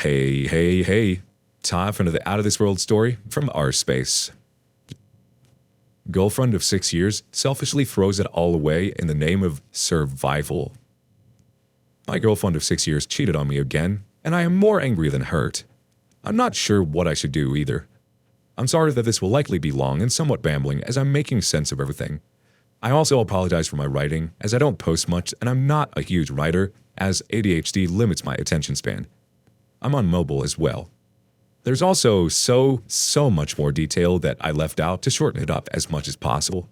Hey. Time for another out of this world story from our space. Girlfriend of 6 years selfishly throws it all away in the name of survival. My girlfriend of 6 years cheated on me again, and I am more angry than hurt. I'm not sure what I should do either. I'm sorry that this will likely be long and somewhat rambling as I'm making sense of everything. I also apologize for my writing, as I don't post much and I'm not a huge writer, as ADHD limits my attention span. I'm on mobile as well. There's also so much more detail that I left out to shorten it up as much as possible.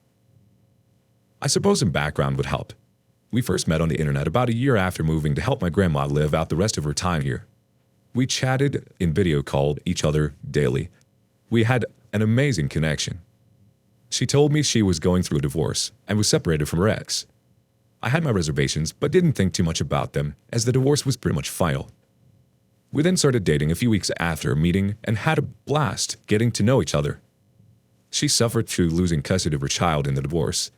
I suppose some background would help. We first met on the internet about a year after moving to help my grandma live out the rest of her time here. We chatted and video called each other daily. We had an amazing connection. She told me she was going through a divorce and was separated from her ex. I had my reservations but didn't think too much about them as the divorce was pretty much final. We then started dating a few weeks after meeting and had a blast getting to know each other. She suffered through losing custody of her child in the divorce.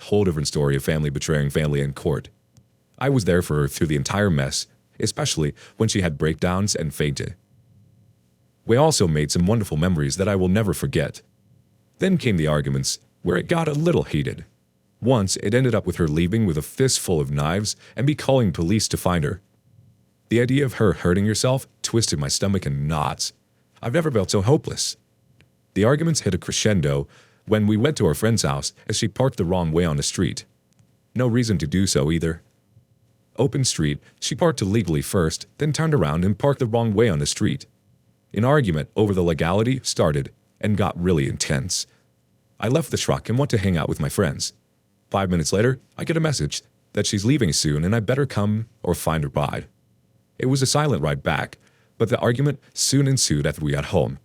Whole different story of family betraying family in court. I was there for her through the entire mess, especially when she had breakdowns and fainted. We also made some wonderful memories that I will never forget. Then came the arguments, where it got a little heated. Once, it ended up with her leaving with a fistful of knives and me calling police to find her. The idea of her hurting herself twisted my stomach in knots. I've never felt so hopeless. The arguments hit a crescendo when we went to our friend's house as she parked the wrong way on the street. No reason to do so either. Open street, she parked illegally first, then turned around and parked the wrong way on the street. An argument over the legality started and got really intense. I left the truck and went to hang out with my friends. 5 minutes later, I get a message that she's leaving soon and I better come or find her ride. It was a silent ride back, but the argument soon ensued after we got home.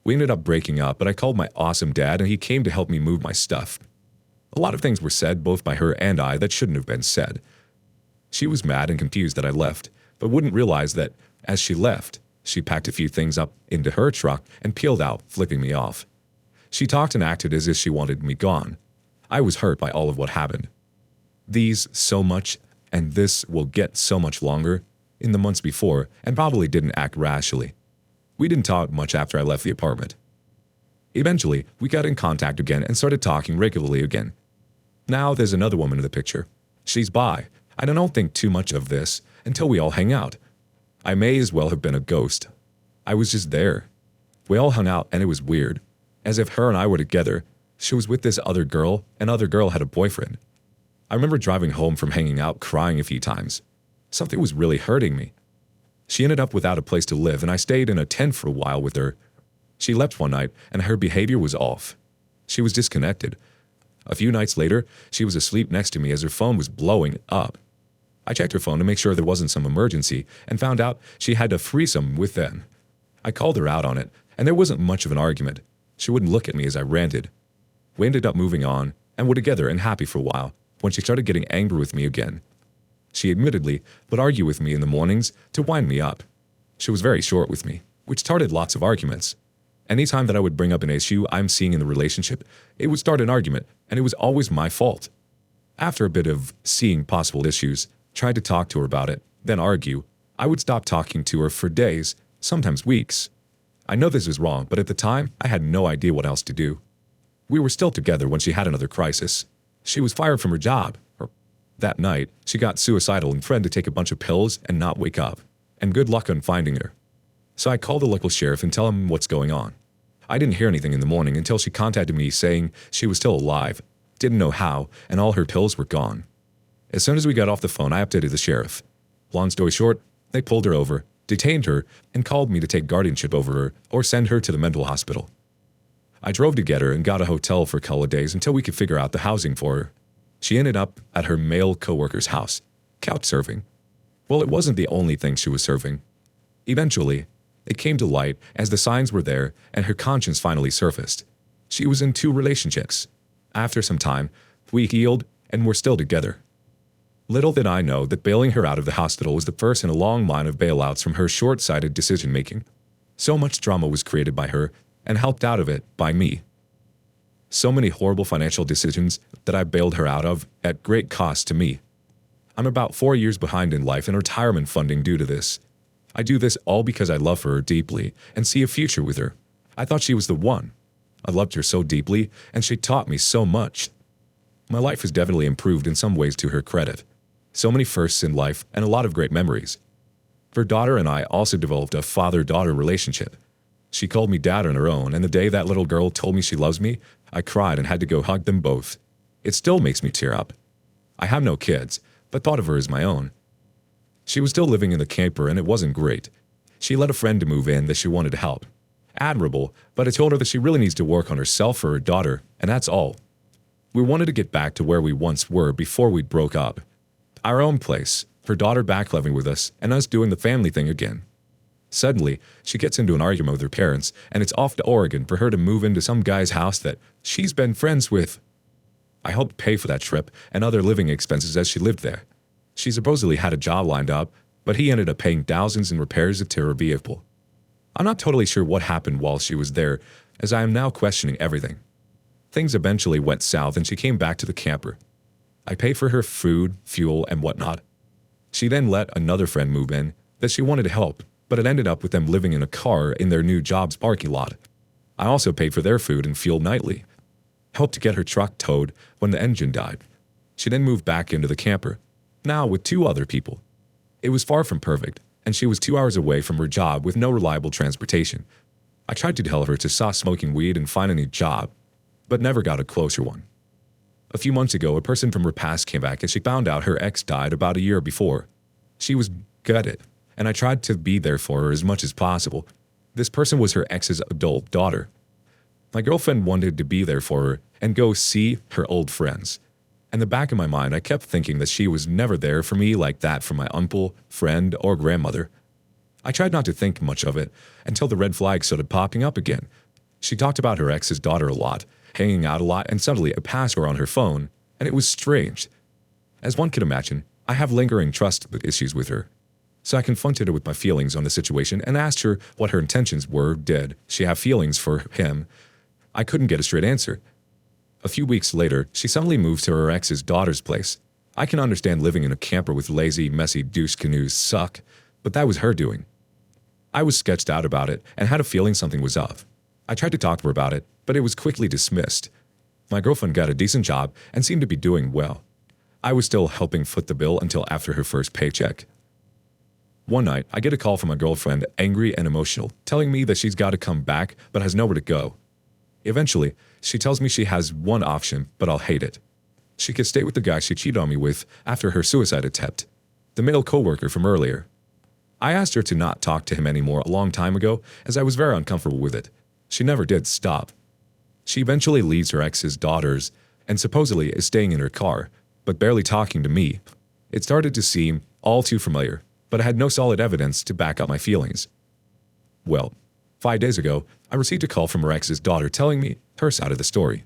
We ended up breaking up, but I called my awesome dad and he came to help me move my stuff. A lot of things were said both by her and I that shouldn't have been said. She was mad and confused that I left, but wouldn't realize that as she left, she packed a few things up into her truck and peeled out, flipping me off. She talked and acted as if she wanted me gone. I was hurt by all of what happened. These so much, and this will get so much longer, in the months before, and probably didn't act rashly. We didn't talk much after I left the apartment. Eventually, we got in contact again and started talking regularly again. Now there's another woman in the picture. She's bi. I don't think too much of this until we all hang out. I may as well have been a ghost. I was just there. We all hung out and it was weird. As if her and I were together, she was with this other girl and other girl had a boyfriend. I remember driving home from hanging out crying a few times. Something was really hurting me. She ended up without a place to live and I stayed in a tent for a while with her. She left one night and her behavior was off. She was disconnected. A few nights later, she was asleep next to me as her phone was blowing up. I checked her phone to make sure there wasn't some emergency and found out she had a threesome with them. I called her out on it and there wasn't much of an argument. She wouldn't look at me as I ranted. We ended up moving on and were together and happy for a while when she started getting angry with me again. She admittedly would argue with me in the mornings to wind me up. She was very short with me, which started lots of arguments. Anytime that I would bring up an issue I'm seeing in the relationship, it would start an argument, and it was always my fault. After a bit of seeing possible issues, tried to talk to her about it, then argue, I would stop talking to her for days, sometimes weeks. I know this is wrong, but at the time, I had no idea what else to do. We were still together when she had another crisis. She was fired from her job. That night, she got suicidal and threatened to take a bunch of pills and not wake up. And good luck on finding her. So I called the local sheriff and tell him what's going on. I didn't hear anything in the morning until she contacted me saying she was still alive, didn't know how, and all her pills were gone. As soon as we got off the phone, I updated the sheriff. Long story short, they pulled her over, detained her, and called me to take guardianship over her or send her to the mental hospital. I drove to get her and got a hotel for a couple of days until we could figure out the housing for her. She ended up at her male coworker's house, couch surfing. Well, it wasn't the only thing she was surfing. Eventually, it came to light as the signs were there and her conscience finally surfaced. She was in 2 relationships. After some time, we healed and were still together. Little did I know that bailing her out of the hospital was the first in a long line of bailouts from her short-sighted decision-making. So much drama was created by her and helped out of it by me. So many horrible financial decisions that I bailed her out of at great cost to me. I'm about 4 years behind in life in retirement funding due to this. I do this all because I love her deeply and see a future with her. I thought she was the one. I loved her so deeply, and she taught me so much. My life has definitely improved in some ways to her credit. So many firsts in life and a lot of great memories. Her daughter and I also developed a father-daughter relationship. She called me dad on her own, and the day that little girl told me she loves me, I cried and had to go hug them both. It still makes me tear up. I have no kids, but thought of her as my own. She was still living in the camper, and it wasn't great. She let a friend to move in that she wanted to help. Admirable, but I told her that she really needs to work on herself for her daughter, and that's all. We wanted to get back to where we once were before we broke up. Our own place, her daughter back living with us, and us doing the family thing again. Suddenly, she gets into an argument with her parents, and it's off to Oregon for her to move into some guy's house that she's been friends with. I helped pay for that trip and other living expenses as she lived there. She supposedly had a job lined up, but he ended up paying thousands in repairs to her vehicle. I'm not totally sure what happened while she was there, as I am now questioning everything. Things eventually went south and she came back to the camper. I paid for her food, fuel, and whatnot. She then let another friend move in that she wanted to help, but it ended up with them living in a car in their new job's parking lot. I also paid for their food and fuel nightly. Helped to get her truck towed when the engine died. She then moved back into the camper, now with 2 other people. It was far from perfect, and she was 2 hours away from her job with no reliable transportation. I tried to tell her to stop smoking weed and find a new job, but never got a closer one. A few months ago, a person from her past came back and she found out her ex died about a year before. She was gutted, and I tried to be there for her as much as possible. This person was her ex's adult daughter. My girlfriend wanted to be there for her and go see her old friends. In the back of my mind, I kept thinking that she was never there for me like that for my uncle, friend, or grandmother. I tried not to think much of it until the red flags started popping up again. She talked about her ex's daughter a lot, hanging out a lot, and suddenly it passed her on her phone, and it was strange. As one can imagine, I have lingering trust issues with her. So I confronted her with my feelings on the situation and asked her what her intentions were. Did she have feelings for him? I couldn't get a straight answer. A few weeks later, she suddenly moved to her ex's daughter's place. I can understand living in a camper with lazy, messy douche canoes suck, but that was her doing. I was sketched out about it and had a feeling something was up. I tried to talk to her about it, but it was quickly dismissed. My girlfriend got a decent job and seemed to be doing well. I was still helping foot the bill until after her first paycheck. One night, I get a call from my girlfriend, angry and emotional, telling me that she's got to come back but has nowhere to go. Eventually, she tells me she has one option, but I'll hate it. She could stay with the guy she cheated on me with after her suicide attempt, the male coworker from earlier. I asked her to not talk to him anymore a long time ago, as I was very uncomfortable with it. She never did stop. She eventually leaves her ex's daughters and supposedly is staying in her car, but barely talking to me. It started to seem all too familiar, but I had no solid evidence to back up my feelings. Well, 5 days ago, I received a call from her ex's daughter telling me her side of the story.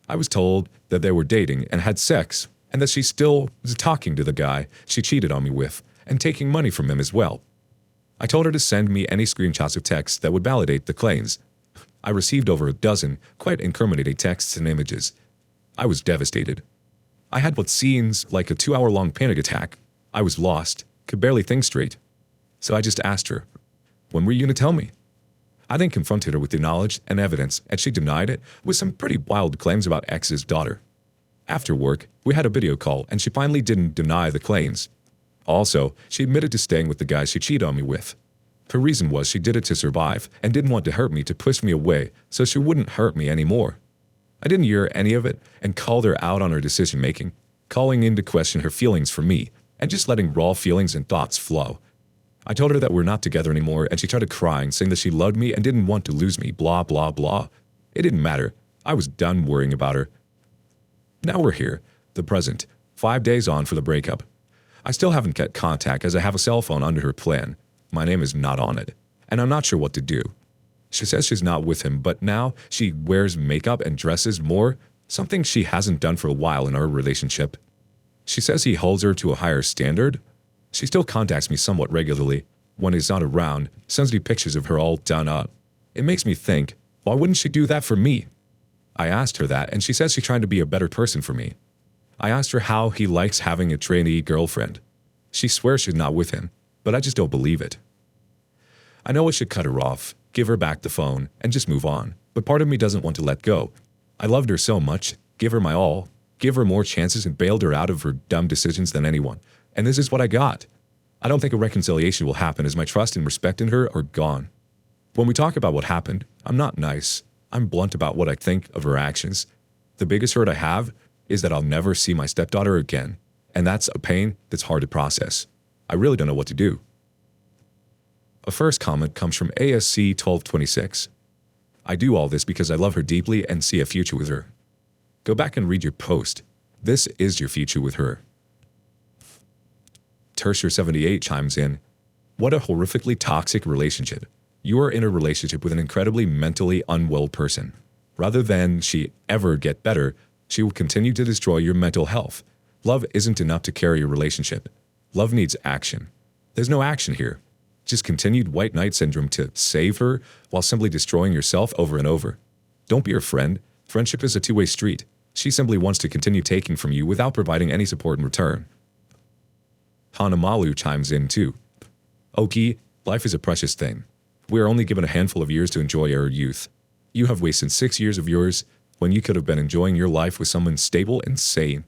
I was told that they were dating and had sex, and that she still was talking to the guy she cheated on me with and taking money from him as well. I told her to send me any screenshots of texts that would validate the claims. I received over a dozen quite incriminating texts and images. I was devastated. I had what seems like a 2-hour-long panic attack. I was lost, could barely think straight. So I just asked her, "When were you going to tell me?" I then confronted her with the knowledge and evidence, and she denied it with some pretty wild claims about ex's daughter. After work, we had a video call, and she finally didn't deny the claims. Also, she admitted to staying with the guy she cheated on me with. Her reason was she did it to survive and didn't want to hurt me, to push me away so she wouldn't hurt me anymore. I didn't hear any of it and called her out on her decision-making, calling into question her feelings for me and just letting raw feelings and thoughts flow. I told her that we're not together anymore, and she started crying, saying that she loved me and didn't want to lose me, blah, blah, blah. It didn't matter. I was done worrying about her. Now we're here, the present, 5 days on for the breakup. I still haven't kept contact as I have a cell phone under her plan. My name is not on it, and I'm not sure what to do. She says she's not with him, but now she wears makeup and dresses more, something she hasn't done for a while in our relationship. She says he holds her to a higher standard. She still contacts me somewhat regularly. When he's not around, sends me pictures of her all done up. It makes me think, why wouldn't she do that for me? I asked her that, and she says she's trying to be a better person for me. I asked her how he likes having a trainee girlfriend. She swears she's not with him, but I just don't believe it. I know I should cut her off, give her back the phone, and just move on. But part of me doesn't want to let go. I loved her so much, give her my all, give her more chances and bailed her out of her dumb decisions than anyone. And this is what I got. I don't think a reconciliation will happen as my trust and respect in her are gone. When we talk about what happened, I'm not nice. I'm blunt about what I think of her actions. The biggest hurt I have is that I'll never see my stepdaughter again. And that's a pain that's hard to process. I really don't know what to do. A first comment comes from ASC 1226. I do all this because I love her deeply and see a future with her. Go back and read your post. This is your future with her. Tertier78 chimes in. What a horrifically toxic relationship. You are in a relationship with an incredibly mentally unwell person. Rather than she ever get better, she will continue to destroy your mental health. Love isn't enough to carry a relationship. Love needs action. There's no action here. Just continued white knight syndrome to save her while simply destroying yourself over and over. Don't be her friend. Friendship is a two-way street. She simply wants to continue taking from you without providing any support in return. Hanamalu chimes in too. Oki, life is a precious thing. We are only given a handful of years to enjoy our youth. You have wasted 6 years of yours when you could have been enjoying your life with someone stable and sane.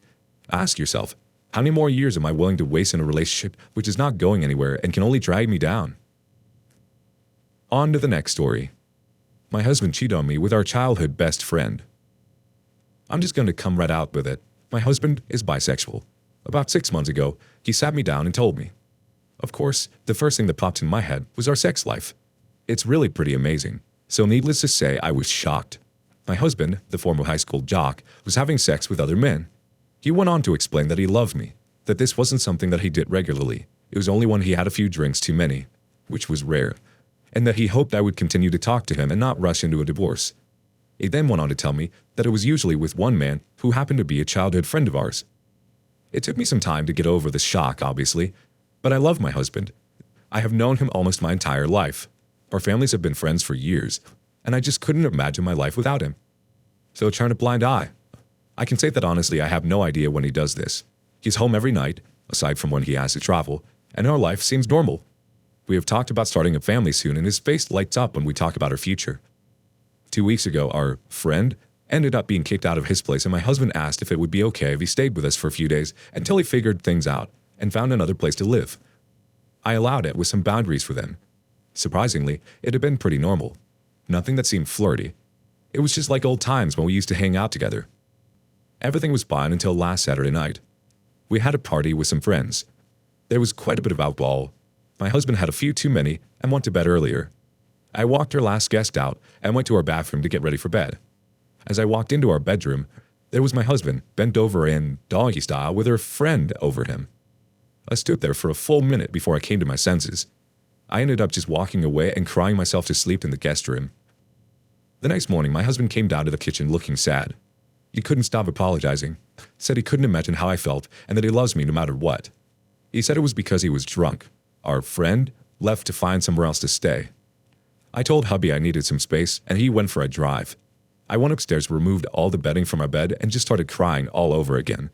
Ask yourself, how many more years am I willing to waste in a relationship which is not going anywhere and can only drag me down? On to the next story. My husband cheated on me with our childhood best friend. I'm just going to come right out with it. My husband is bisexual. About 6 months ago, he sat me down and told me. Of course, the first thing that popped in my head was our sex life. It's really pretty amazing. So needless to say, I was shocked. My husband, the former high school jock, was having sex with other men. He went on to explain that he loved me, that this wasn't something that he did regularly. It was only when he had a few drinks too many, which was rare, and that he hoped I would continue to talk to him and not rush into a divorce. He then went on to tell me that it was usually with one man who happened to be a childhood friend of ours. It took me some time to get over the shock, obviously, but I love my husband. I have known him almost my entire life. Our families have been friends for years, and I just couldn't imagine my life without him. So turn a blind eye. I can say that honestly, I have no idea when he does this. He's home every night, aside from when he has to travel, and our life seems normal. We have talked about starting a family soon, and his face lights up when we talk about our future. 2 weeks ago, our friend ended up being kicked out of his place, and my husband asked if it would be okay if he stayed with us for a few days until he figured things out and found another place to live. I allowed it with some boundaries for them. Surprisingly, it had been pretty normal. Nothing that seemed flirty. It was just like old times when we used to hang out together. Everything was fine until last Saturday night. We had a party with some friends. There was quite a bit of alcohol. My husband had a few too many and went to bed earlier. I walked our last guest out and went to our bathroom to get ready for bed. As I walked into our bedroom, there was my husband, bent over in doggy style with her friend over him. I stood there for a full minute before I came to my senses. I ended up just walking away and crying myself to sleep in the guest room. The next morning, my husband came down to the kitchen looking sad. He couldn't stop apologizing, said he couldn't imagine how I felt and that he loves me no matter what. He said it was because he was drunk. Our friend left to find somewhere else to stay. I told hubby I needed some space and he went for a drive. I went upstairs, removed all the bedding from our bed and just started crying all over again.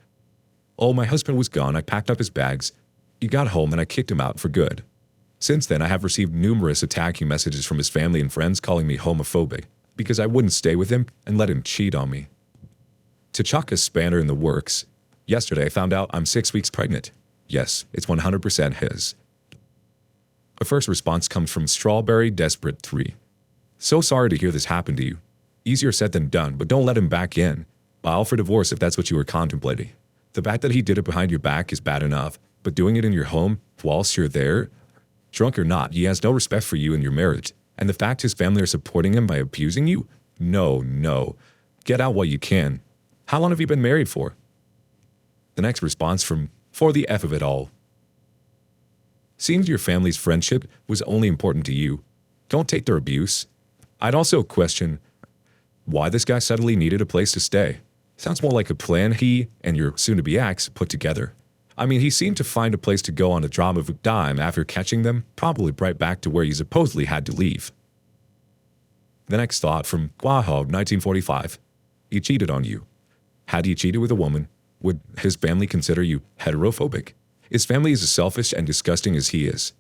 Oh, my husband was gone. I packed up his bags. He got home and I kicked him out for good. Since then, I have received numerous attacking messages from his family and friends calling me homophobic because I wouldn't stay with him and let him cheat on me. To chuck a spanner in the works, yesterday I found out I'm 6 weeks pregnant. Yes, it's 100% his. A first response comes from Strawberry Desperate 3. So sorry to hear this happen to you. Easier said than done, but don't let him back in. File for divorce if that's what you were contemplating. The fact that he did it behind your back is bad enough, but doing it in your home whilst you're there, drunk or not, he has no respect for you and your marriage. And the fact his family are supporting him by abusing you? No. Get out while you can. How long have you been married for? The next response from For the F of It All. Seems your family's friendship was only important to you. Don't take their abuse. I'd also question why this guy suddenly needed a place to stay. Sounds more like a plan he and your soon-to-be ex put together. I mean, he seemed to find a place to go on a drop of a dime after catching them, probably right back to where he supposedly had to leave. The next thought from Guahog 1945. He cheated on you. Had he cheated with a woman, would his family consider you heterophobic? His family is as selfish and disgusting as he is.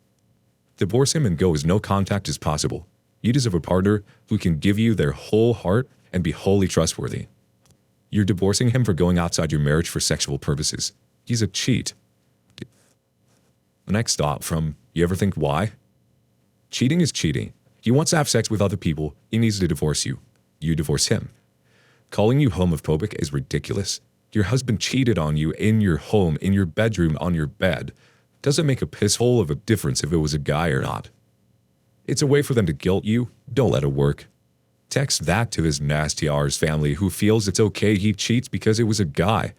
Divorce him and go as no contact as possible. You deserve a partner who can give you their whole heart and be wholly trustworthy. You're divorcing him for going outside your marriage for sexual purposes. He's a cheat. The next thought from You Ever Think Why? Cheating is cheating. He wants to have sex with other people. He needs to divorce you. You divorce him. Calling you homophobic is ridiculous. Your husband cheated on you in your home, in your bedroom, on your bed. Doesn't make a piss hole of a difference if it was a guy or not. It's a way for them to guilt you. Don't let it work. Text that to his nasty R's family who feels it's okay he cheats because it was a guy.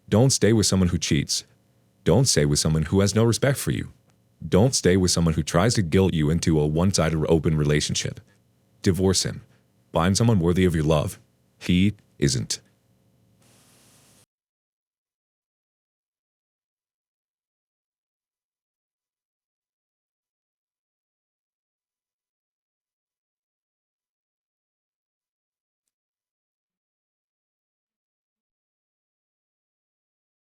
Don't stay with someone who cheats. Don't stay with someone who has no respect for you. Don't stay with someone who tries to guilt you into a one-sided open relationship. Divorce him. Find someone worthy of your love. He isn't.